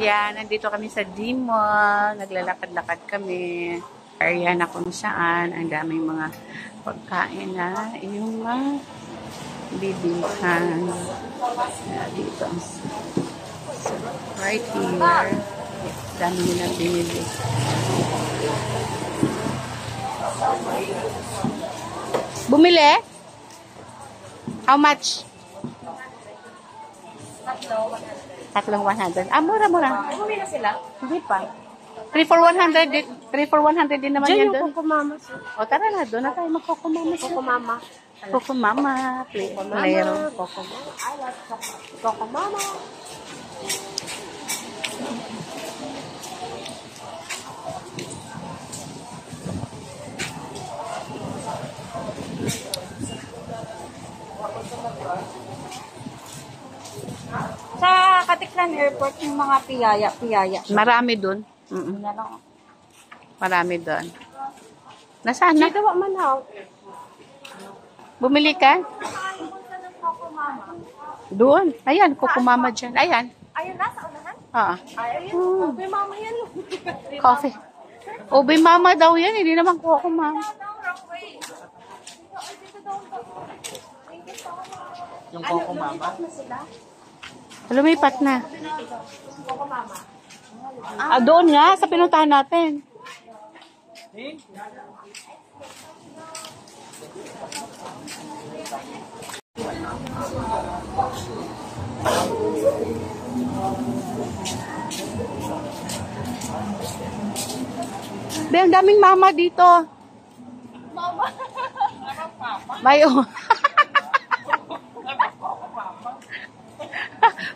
Yan, nandito kami sa D-Mall. Naglalakad-lakad kami. Area na kung saan. Ang daming mga pagkain na yung bibilhan. Dito. So, right here. Dami nilang binili. Bumili? How much? Tatlong 100. Mura-mura. Bumili na sila? Hindi pa. 3 for 100 din. 3 for 100 din naman yan doon. Coco Mama. O tara na, doon na tayo mag-Coco Mama. Coco Mama. Coco Mama. Coco Mama. Coco Mama. I love Coco Mama. Sa Katiklan Airport, yung mga piyaya. Marami doon. Marami doon. Nasaan na? Dito man ha. Bumili ka? Doon. Ayan, Coco Mama dyan. Ayan. Ayun na, sa unahan? Oo. Ayun, Coco Mama yan. Coffee. Ube Mama daw yan. Hindi naman Coco Mama. Yung Coco Mama? Lumipat na. Doon nga, sa pinuntahan natin. Ang daming mama dito. Mama. Mayo.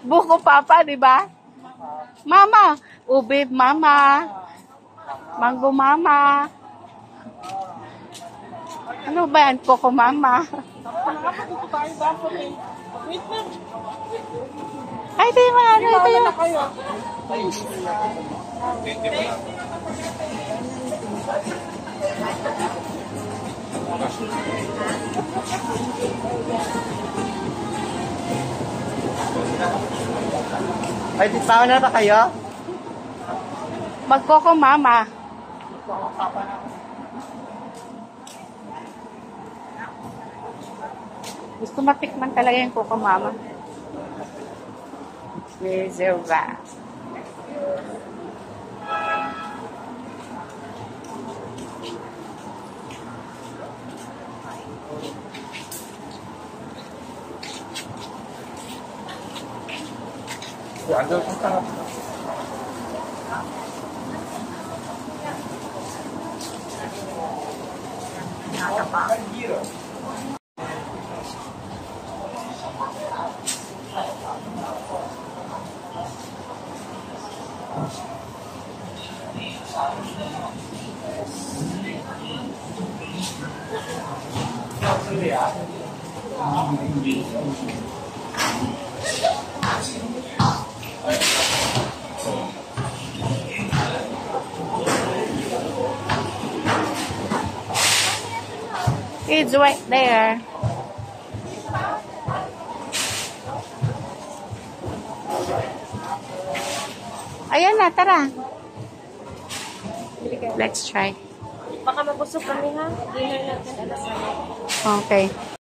Buko Papa, di ba? Mama. Ube Mama. Mango Mama. Ano ba yan? Coco Mama. Ay, ito yung mga ano. Ito yung... Ay, tao na ba kayo? Mag-Coco Mama. Gusto matikman talaga yung Coco Mama. Reserva. Ano ang sarap? It's right there. Ayan na, tara. Let's try. Baka mabusog kami ha. Dinner natin alas 9. Okay.